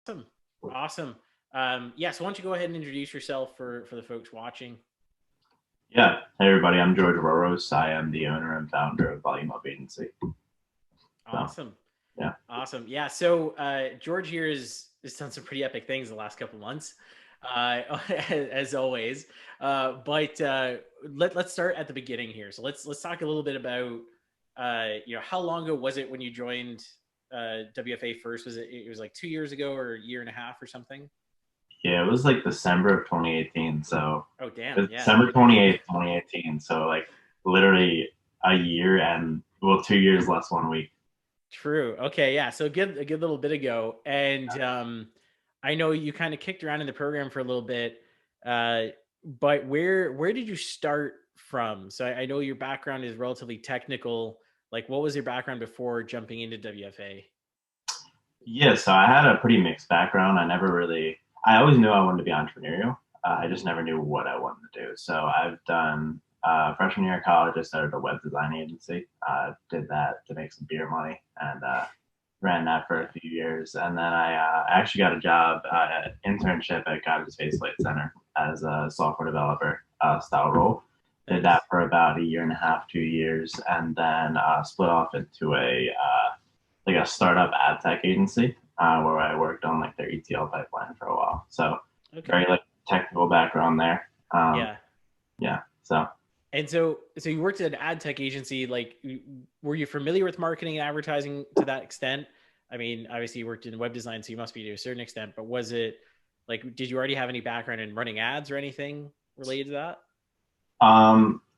Awesome. Awesome. Yeah, so why don't you go ahead and introduce yourself for the folks watching? Yeah. Hey, everybody. I'm George Roros. I am the owner and founder of Volume Up Agency. So, Awesome. yeah. Awesome. Yeah, so George here has done some pretty epic things the last couple months, as always. But let's start at the beginning here. So let's talk a little bit about how long ago was it when you joined WFA first? Was it like 2 years ago or a year and a half or something? Yeah, it was like December of 2018. So, Oh it damn, was yeah. December 28th, 2018. So, like, literally a year and, well, 2 years less 1 week. True. Okay, yeah. So a good little bit ago, and I know you kind of kicked around in the program for a little bit, uh, but where did you start from? So I know your background is relatively technical. Like, what was your background before jumping into WFA? Yeah. So, I had a pretty mixed background. I always knew I wanted to be entrepreneurial. I just never knew what I wanted to do. So, I've done freshman year of college, I started a web design agency. Did that to make some beer money and ran that for a Yeah. few years, and then I actually got a job internship at Goddard Space Flight Center as a software developer style role. Did that Nice. for about a year and a half, 2 years, and then split off into a like a startup ad tech agency where I worked on like their ETL pipeline for a while. So Okay. very like technical background there. Yeah. Yeah, so And so you worked at an ad tech agency. Like, were you familiar with marketing and advertising to that extent? I mean, obviously you worked in web design, so you must be to a certain extent. But was it like, did you already have any background in running ads or anything related to that?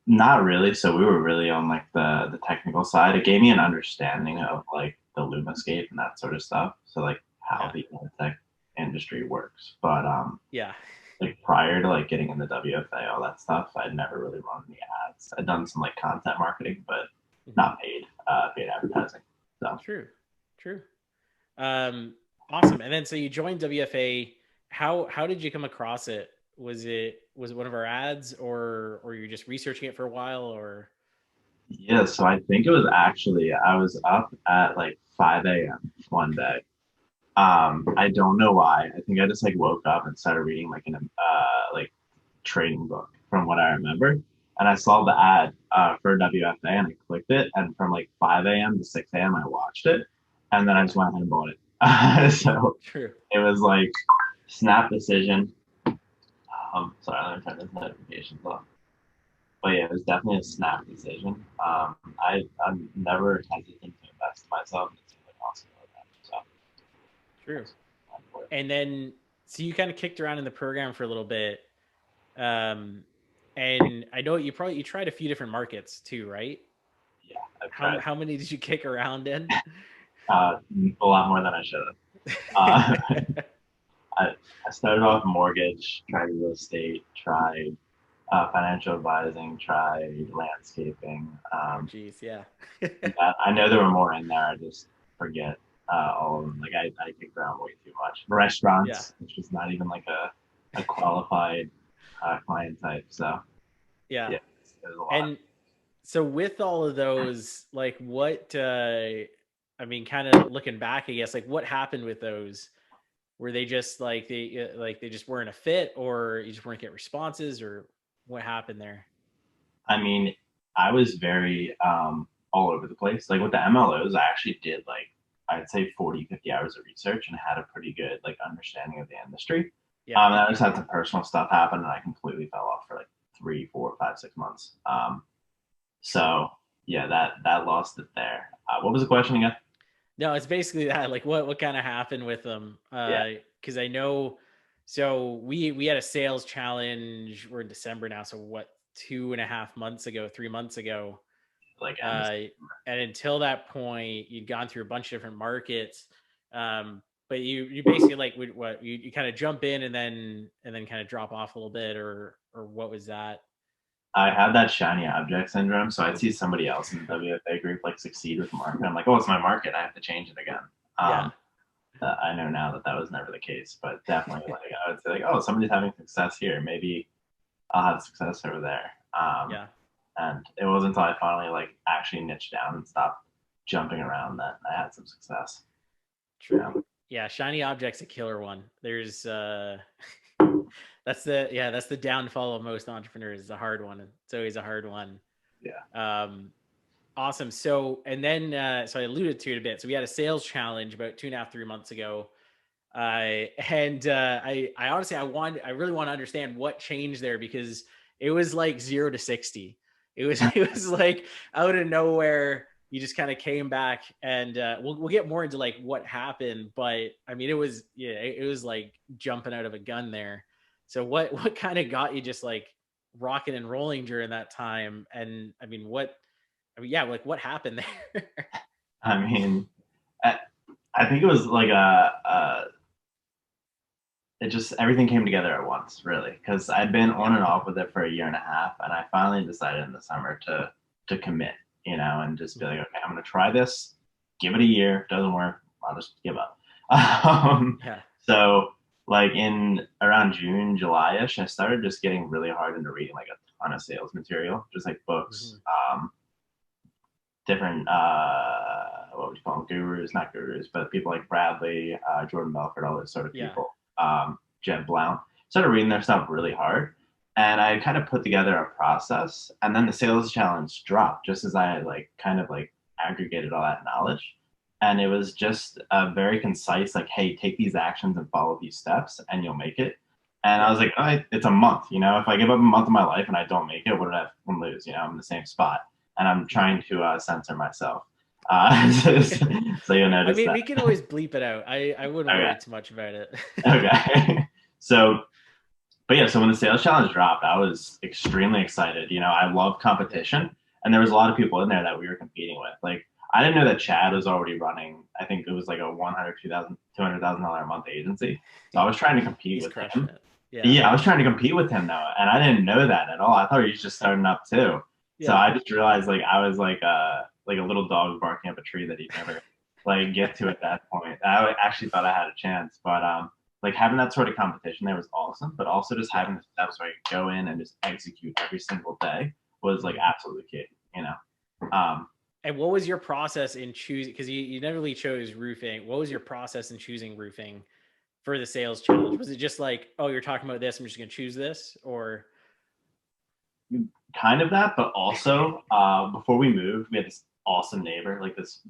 not really. So we were really on like the technical side. It gave me an understanding of like the Lumascape and that sort of stuff. So like how Yeah, the ad tech industry works. But yeah, like prior to like getting in the WFA, all that stuff, I'd never really run any ads. I'd done some like content marketing, but hmm, not paid advertising. So true, true. Um, awesome. And then so you joined WFA. How did you come across it? Was it one of our ads, or you're just researching it for a while, or yeah, so I think it was actually I was up at like 5 a.m. one day. I don't know why. I think I just like woke up and started reading like an like trading book from what I remember. And I saw the ad for WFA and I clicked it. And from like 5 a.m. to 6 a.m., I watched it. And then I yeah, just went ahead and bought it. So true. it was like snap decision. Sorry, let me turn this notifications off. But yeah, it was definitely a snap decision. I'm never hesitant to invest in myself. It's really awesome about that. So True. that's And then so you kind of kicked around in the program for a little bit. Um, and I know you tried a few different markets too, right? yeah, I've How tried how many did you kick around in? uh, a lot more than I should have. Uh, I, I started off mortgage, tried real estate, tried financial advising, tried landscaping. Oh geez, yeah. I know there were more in there. I just forget all of them. Like I kicked around way too much. Yeah. Restaurants, which is not even like a qualified client type. So Yeah. yeah, it was a lot. And so with all of those, like what I mean, kind of looking back, I guess, like what happened with those? Were they just like they just weren't a fit, or you just weren't getting responses, or what happened there? I mean, I was very all over the place. Like with the MLOs, I actually did like I'd say 40, 50 hours of research and had a pretty good like understanding of the industry. Yeah. And I just had some personal stuff happen and I completely fell off for like 3, 4, 5, 6 months. So yeah, that lost it there. What was the question again? No, it's basically that. Like, what kind of happened with them? Yeah, Because I know, so we had a sales challenge. We're in December now, so what, 2.5 months ago, 3 months ago, like end of uh, and until that point, you'd gone through a bunch of different markets. But you basically like what you kind of jump in and then kind of drop off a little bit, or what was that? I had that shiny object syndrome, so I'd see somebody else in the WFA group like succeed with the market. I'm like, oh, it's my market. I have to change it again. Yeah, Um, I know now that that was never the case, but definitely like I would say like, oh, somebody's having success here. Maybe I'll have success over there. yeah, And it wasn't until I finally like actually niched down and stopped jumping around that I had some success. true. Yeah. Yeah, shiny object's a killer one. There's that's the downfall of most entrepreneurs. It's a hard one. It's always a hard one. Yeah. Um, awesome. So and then so I alluded to it a bit. So we had a sales challenge about 2.5, 3 months ago. I honestly I really want to understand what changed there because it was like 0 to 60. It was it was like out of nowhere. You just kind of came back, and we'll get more into like what happened. But I mean, it was like jumping out of a gun there. So what kind of got you just like rocking and rolling during that time? And yeah, like what happened there? I mean, I, I think it was like it just everything came together at once, really, because I'd been on Yeah. and off with it for a year and a half, and I finally decided in the summer to commit, and just be like, Mhm. okay, I'm gonna try this, give it a year. If it doesn't work, I'll just give up. Yeah. So like in around June, July-ish, I started just getting really hard into reading like a ton of sales material, just like books, Mhm. different what would you call them, gurus, not gurus, but people like Bradley, Jordan Belfort, all those sort of Yeah. people, Jed Blount. Started reading their stuff really hard, and I kind of put together a process, and then the sales challenge dropped just as I like kind of like aggregated all that knowledge, and it was just a very concise like, hey, take these actions and follow these steps, and you'll make it. And I Yeah. was like, oh, it's a month, If I give up a month of my life and I don't make it, what did I lose? I'm in the same spot, and I'm Mhm. trying to censor myself. So you'll I notice mean, that. we can always bleep it out. I wouldn't Okay. worry too much about it. Okay. So, but yeah, so when the sales challenge dropped, I was extremely excited. I love Yeah. competition, and there was a lot of people in there that we were competing with. Like, I didn't know that Chad was already running. I think it was like a 100, $200,000 a month agency. So I was trying to compete He's with crushing him. it. Yeah. Yeah, I was trying to compete with him though, and I didn't know that at all. I thought he was just starting up too. So Yeah. I just realized like I was like a little dog barking up a tree that he'd never like get to at that point. I actually thought I had a chance, but like having that sort of competition there was awesome, but also just Yeah. having the steps where I could go in and just execute every single day was like Mhm. absolutely key. Um, And what was your process in choosing? Because you never really chose roofing. What was your process in choosing roofing for the sales challenge? Was it just like, oh, you're talking about this, I'm just going to choose this, or kind of that, but also before we moved, we had this awesome neighbor, like this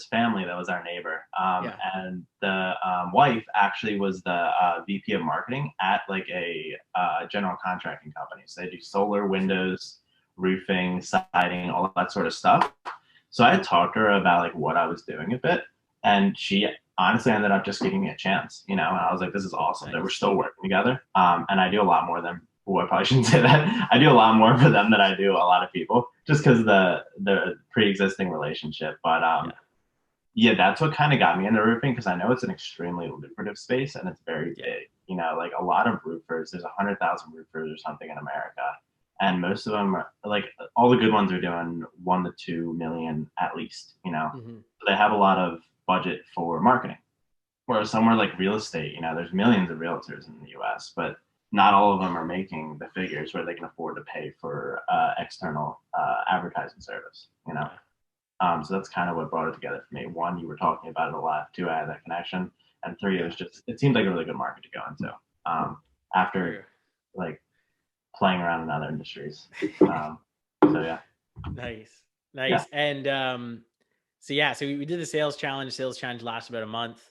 family that was our neighbor, yeah. and the wife actually was the VP of marketing at like a general contracting company. So they do solar, windows, roofing, siding, all that sort of stuff. So I had talked to her about like what I was doing a bit, and she honestly ended up just giving me a chance, And I was like, this is awesome that we're Nice. still working together. And I do a lot more than, well, I probably shouldn't say that. I do a lot more for them than I do a lot of people, just because the pre-existing relationship. But Yeah. yeah, that's what kind of got me into roofing because I know it's an extremely lucrative space and it's very Yeah. big. Like a lot of roofers, there's 100,000 roofers or something in America, and most of them are like all the good ones are doing 1 to 2 million at least. Hmm. So they have a lot of budget for marketing. Whereas somewhere like real estate, there's millions of realtors in the U.S., but not all of them are making the figures where they can afford to pay for external advertising service. Yeah. So that's kind of what brought it together for me. One, you were talking about it a lot. Two, I had that connection, and three, Yeah. it seemed like a really good market to go into. After True. like playing around in other industries. So yeah, Nice. yeah. Nice. And so yeah, so we did the sales challenge. Sales challenge lasted about a month.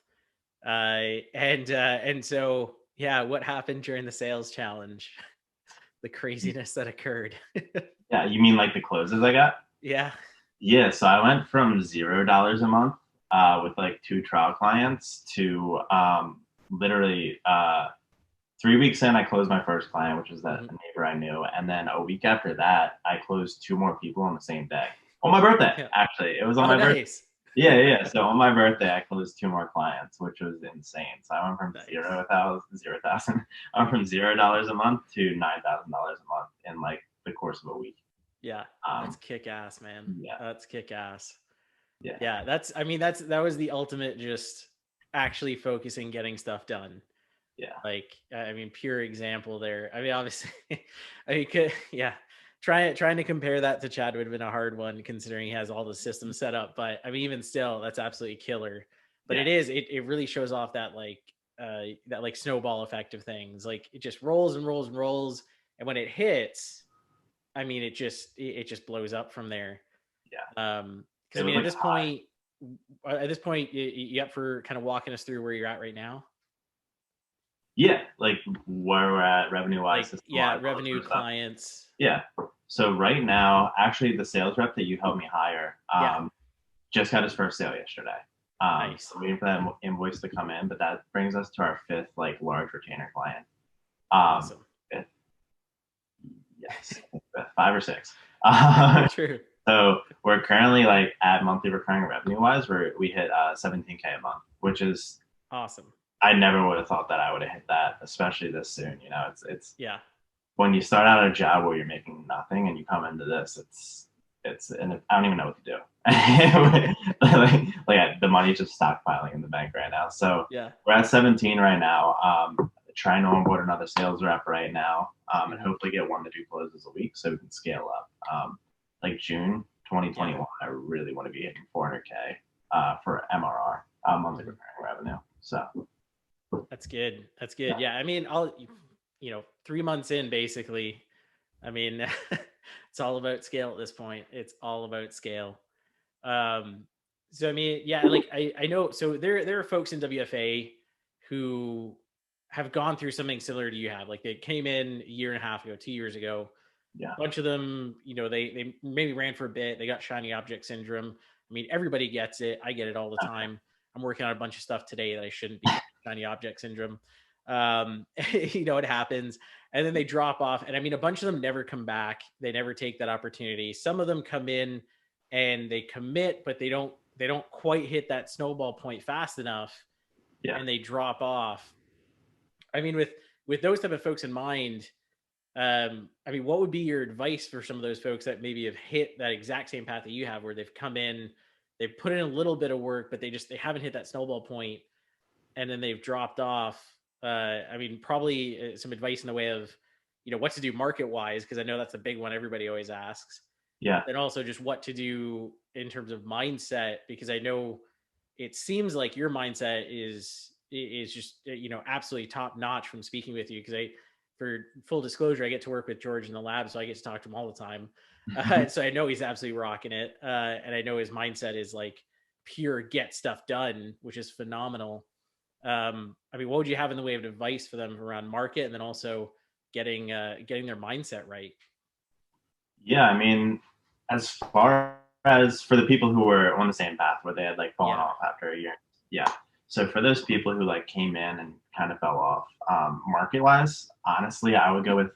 And so yeah, what happened during the sales challenge? The craziness that occurred. Yeah, you mean like the closes I got? Yeah. Yeah, so I went from $0 a month with like two trial clients to literally 3 weeks in, I closed my first client, which was that Mhm. a neighbor I knew, and then a week after that, I closed two more people on the same day. On my birthday, Yeah. actually, it was on Oh, my birthday. nice. Yeah, yeah. So on my birthday, I closed two more clients, which was insane. So I went from Nice. 0,000. I went from $0 a month to $9,000 a month in like the course of a week. Yeah. That's Um, kick ass, man. yeah, That's kick ass. yeah, Yeah. I mean, that was the ultimate just actually focusing, getting stuff done. yeah. Like, I mean, pure example there. I mean, obviously, I mean, yeah, trying to compare that to Chad would have been a hard one considering he has all the systems set up. But I mean, even still, that's absolutely killer. But Yeah. it really shows off that like snowball effect of things. Like it just rolls and rolls and rolls, and when it hits, I mean, it just blows up from there. Yeah. Because It I was mean, like high. at this point, you up for kind of walking us through where you're at right now? Yeah. Like where we're at revenue wise, Like, system yeah, wise, all that sort revenue, of stuff. clients. Yeah. So right now, actually, the sales rep that you helped me hire Yeah, just got his first sale yesterday. So nice, waiting for that invoice to come in, but that brings us to our fifth like large retainer client. Um, awesome. fifth, yes, five or six. True. So we're currently like at monthly recurring revenue wise, where we hit 17K a month, which is Awesome. I never would have thought that I would have hit that, especially this soon. You know, it's Yeah. when you start out a job where you're making nothing and you come into this, and I don't even know what to do. like the money's just stockpiling in the bank right now. So Yeah. we're at 17 right now. Trying to onboard another sales rep right now, and Hmm. hopefully get 1 to 2 closes a week so we can scale up. Like June Yeah. 2021, I really want to be hitting 400K for MRR, monthly Hmm. recurring revenue. So That's good. That's good. yeah, Yeah. I mean, 3 months in, basically. I mean, it's all about scale at this point. It's all about scale. Um, so I mean, yeah, like I know. So there are folks in WFA who have gone through something similar to you have. Like they came in a year and a half ago, 2 years ago. yeah, A bunch of them, they maybe ran for a bit. They got shiny object syndrome. I mean, everybody gets it. I get it all the okay, time. I'm working on a bunch of stuff today that I shouldn't be. Shiny object syndrome. It happens, and then they drop off. And I mean, a bunch of them never come back. They never take that opportunity. Some of them come in and they commit, but they don't quite hit that snowball point fast enough, yeah. and they drop off. I mean, with those type of folks in mind, I mean, what would be your advice for some of those folks that maybe have hit that exact same path that you have, where they've come in, they've put in a little bit of work, but they haven't hit that snowball point, and then they've dropped off? I mean, probably some advice in the way of, what to do market wise, because I know that's a big one everybody always asks. Yeah. But then also just what to do in terms of mindset, because I know it seems like your mindset is just absolutely top notch from speaking with you, because for full disclosure, I get to work with George in the lab, so I get to talk to him all the time. So I know he's absolutely rocking it, and I know his mindset is like pure get stuff done, which is phenomenal. I mean, what would you have in the way of advice for them around market, and then also getting their mindset right? Yeah, I mean, as far as for the people who were on the same path where they had like fallen Yeah. off after a year, yeah. So for those people who like came in and kind of fell off, market wise, honestly, I wouldn't go with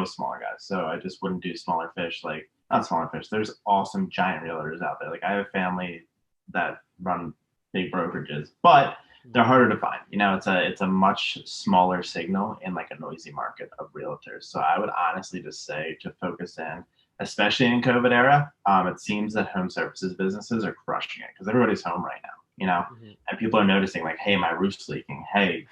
smaller guys. So I just wouldn't do smaller fish, like not smaller fish. There's awesome giant realtors out there. Like I have a family that run big brokerages, but they're Mhm. harder to find. You know, it's a much smaller signal in like a noisy market of realtors. So I would honestly just say to focus in, especially in COVID era. It seems that home services businesses are crushing it because everybody's home right now. You know, Mhm. and people are noticing like, hey, my roof's leaking. Hey,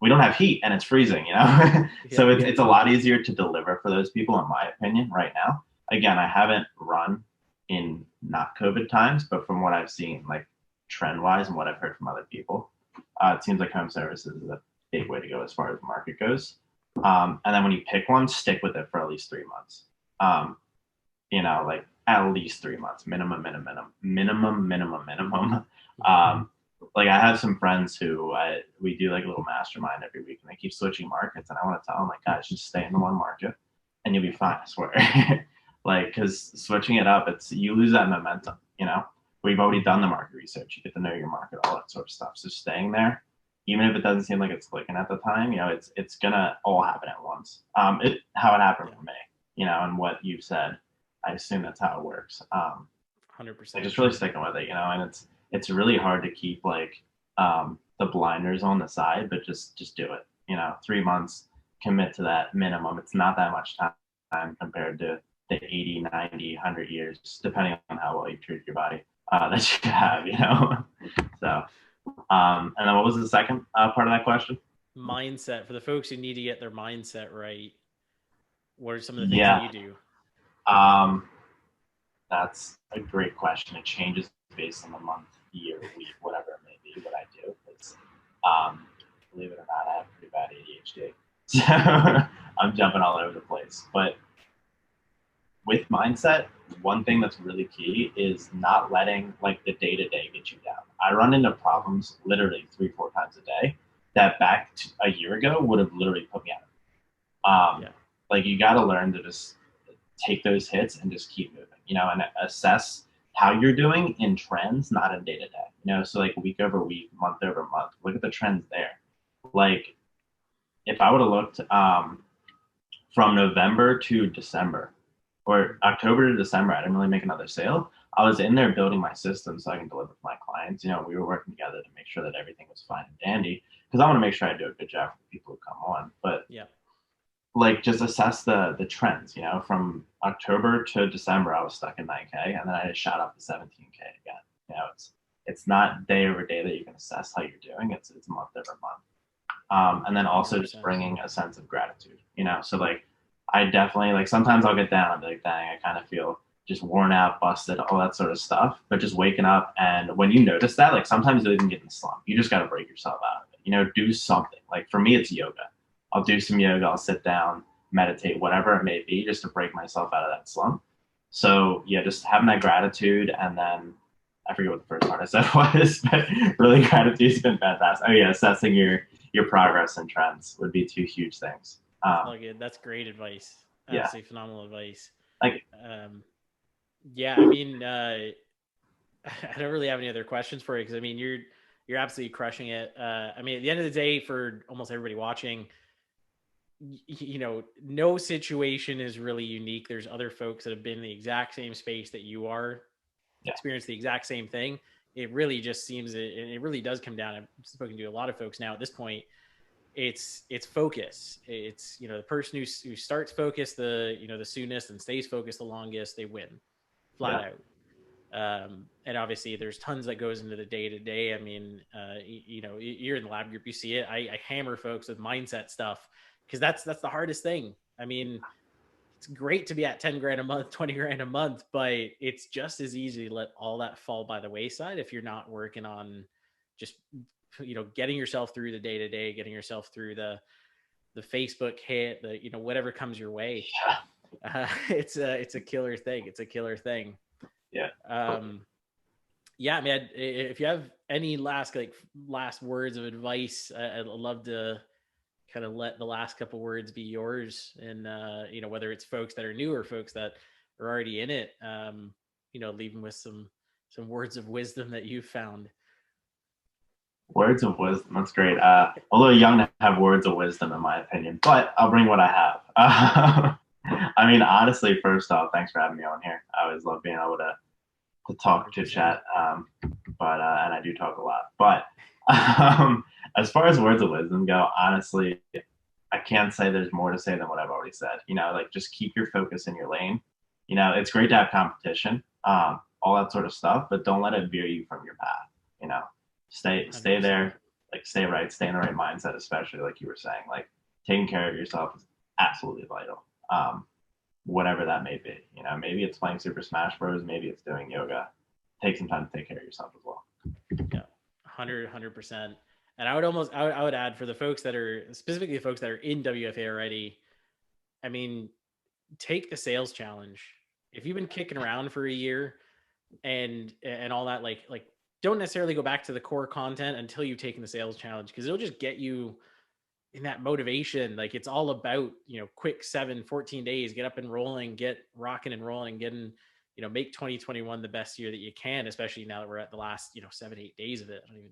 we don't have heat and it's freezing. You know, so Yeah. it's a lot easier to deliver for those people, in my opinion, right now. Again, I haven't run in not COVID times, but from what I've seen, like trend wise and what I've heard from other people, it seems like home services is a big way to go as far as the market goes. And then when you pick one, stick with it for at least 3 months. Um, like at least 3 months, minimum. Mhm. Um, like I have some friends who we do like a little mastermind every week, and they keep switching markets, and I want to tell them like, guys, just stay in the one market, and you'll be fine. I swear. Like, because switching it up, it's you lose that momentum. We've already done the market research. You get to know your market, all that sort of stuff. So staying there, even if it doesn't seem like it's clicking at the time, it's gonna all happen at once. How it happened Yeah. for me, and what you've said, I assume that's how it works. Like 100%. just really sticking with it, and it's really hard to keep like the blinders on the side, but just do it. 3 months, commit to that minimum. It's not that much time compared to the 80, 90, 100 years, depending on how well you treat your body that you have. So, and then what was the second part of that question? Mindset, for the folks who need to get their mindset right, what are some of the things that Yeah, you do? um, that's a great question. It changes based on the month. year, week, whatever it may be, what I do. Because believe it or not, I have pretty bad ADHD. So I'm jumping all over the place. But with mindset, one thing that's really key is not letting like the day to day get you down. I run into problems literally 3, 4 times a day that back a year ago would have literally put me out. Yeah. Like you got to learn to just take those hits and just keep moving, and assess how you're doing in trends, not in day to day, so like week over week, month over month, look at the trends there. Like if I would have looked from November to December or October to December, I didn't really make another sale. I was in there building my system so I can deliver to my clients. We were working together to make sure that everything was fine and dandy because I want to make sure I do a good job for the people who come on. But Yeah. like just assess the trends, from October to December, I was stuck in 9K and then I just shot up to 17K again. It's not day over day that you can assess how you're doing. It's month over month. And then also 100%. just bringing a sense of gratitude, so like I definitely like sometimes I'll get down and be like, dang, I kind of feel just worn out, busted, all that sort of stuff. But just waking up and when you notice that, like sometimes you'll even get in a slump. You just got to break yourself out of it, do something. Like for me, it's yoga. I'll do some yoga, I'll sit down, meditate, whatever it may be, just to break myself out of that slump. So yeah, just having that gratitude and then I forget what the first part I said was, but really gratitude's been fantastic. Oh yeah, assessing your progress and trends would be two huge things. All good. That's great advice. Yeah, Absolutely phenomenal advice. like Yeah, I mean, I don't really have any other questions for you because I mean, you're absolutely crushing it. I mean, at the end of the day, for almost everybody watching, no situation is really unique. There's other folks that have been in the exact same space that you are, yeah, experienced the exact same thing. It really just seems it really does come down. I've spoken to a lot of folks now at this point. It's focus. It's the person who starts focused the soonest and stays focused the longest, they win flat yeah, out. And obviously there's tons that goes into the day to day. I mean, you're in the lab group, you see it. I hammer folks with mindset stuff because that's the hardest thing. I mean, it's great to be at 10 grand a month, 20 grand a month, but it's just as easy to let all that fall by the wayside if you're not working on just, getting yourself through the day to day, getting yourself through the Facebook hit, whatever comes your way. It's a killer thing. It's a killer thing. yeah. Yeah, man, if you have any last words of advice, I'd love to kind of let the last couple words be yours. And whether it's folks that are new or folks that are already in it, leave them with some words of wisdom that you've found. Words of wisdom. That's great. A little young to have words of wisdom, in my opinion, but I'll bring what I have. I mean, honestly, first off, thanks for having me on here. I always love being able to talk, to 100%. chat. But and I do talk a lot. But as far as words of wisdom go, honestly, I can't say there's more to say than what I've already said. Like just keep your focus in your lane. It's great to have competition, all that sort of stuff, but don't let it veer you from your path. You know, stay 100%. there, like stay right, stay in the right mindset, especially like you were saying, like taking care of yourself is absolutely vital. Whatever that may be. Maybe it's playing Super Smash Bros. Maybe it's doing yoga. Take some time to take care of yourself as well. Yeah, 100%. And I would add for the folks that are specifically the folks that are in WFA already. I mean, take the sales challenge. If you've been kicking around for a year and all that, like don't necessarily go back to the core content until you've taken the sales challenge because it'll just get you in that motivation. Like it's all about, quick 7, 14 days, get up and rolling, get rocking and rolling, getting, make 2021 the best year that you can, especially now that we're at the last, 7, 8 days of it. I don't even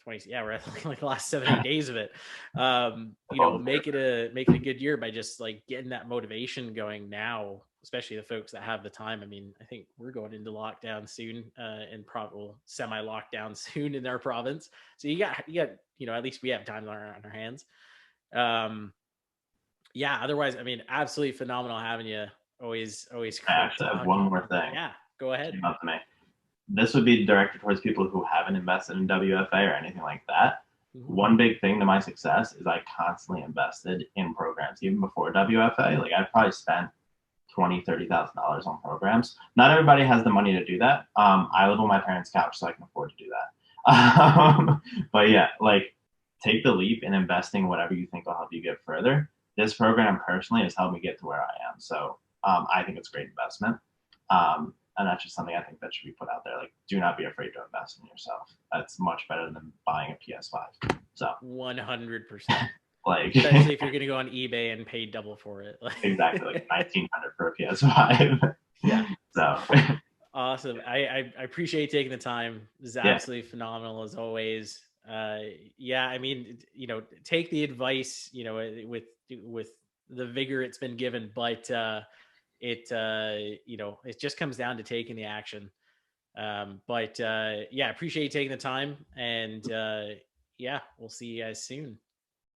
20. Yeah, we're at like the last 7, 8 days of it. Make it a good year by just like getting that motivation going now, especially the folks that have the time. I mean, I think we're going into lockdown soon, and probably semi lockdown soon in our province. So you got, at least we have time on our hands. Yeah. Otherwise, I mean, absolutely phenomenal having you. Always I great actually have one talking. more thing. Yeah, go ahead. Came up to me. This would be directed towards people who haven't invested in WFA or anything like that. Mm-hmm. One big thing to my success is I constantly invested in programs even before WFA. Like I probably spent $20,000, $30,000 on programs. Not everybody has the money to do that. I live on my parents' couch, so I can afford to do that. But yeah, like take the leap in investing whatever you think will help you get further. This program personally has helped me get to where I am. So I think it's a great investment. And that's just something I think that should be put out there. Like, do not be afraid to invest in yourself. That's much better than buying a PS5. So 100%. like Especially if you're going to go on eBay and pay double for it. exactly like 1900 for a PS5. Yeah. So Awesome. I appreciate you taking the time. This is yeah, absolutely phenomenal as always. Yeah, I mean, take the advice, with the vigor it's been given, but it just comes down to taking the action. But yeah, appreciate you taking the time, and yeah, we'll see you guys soon.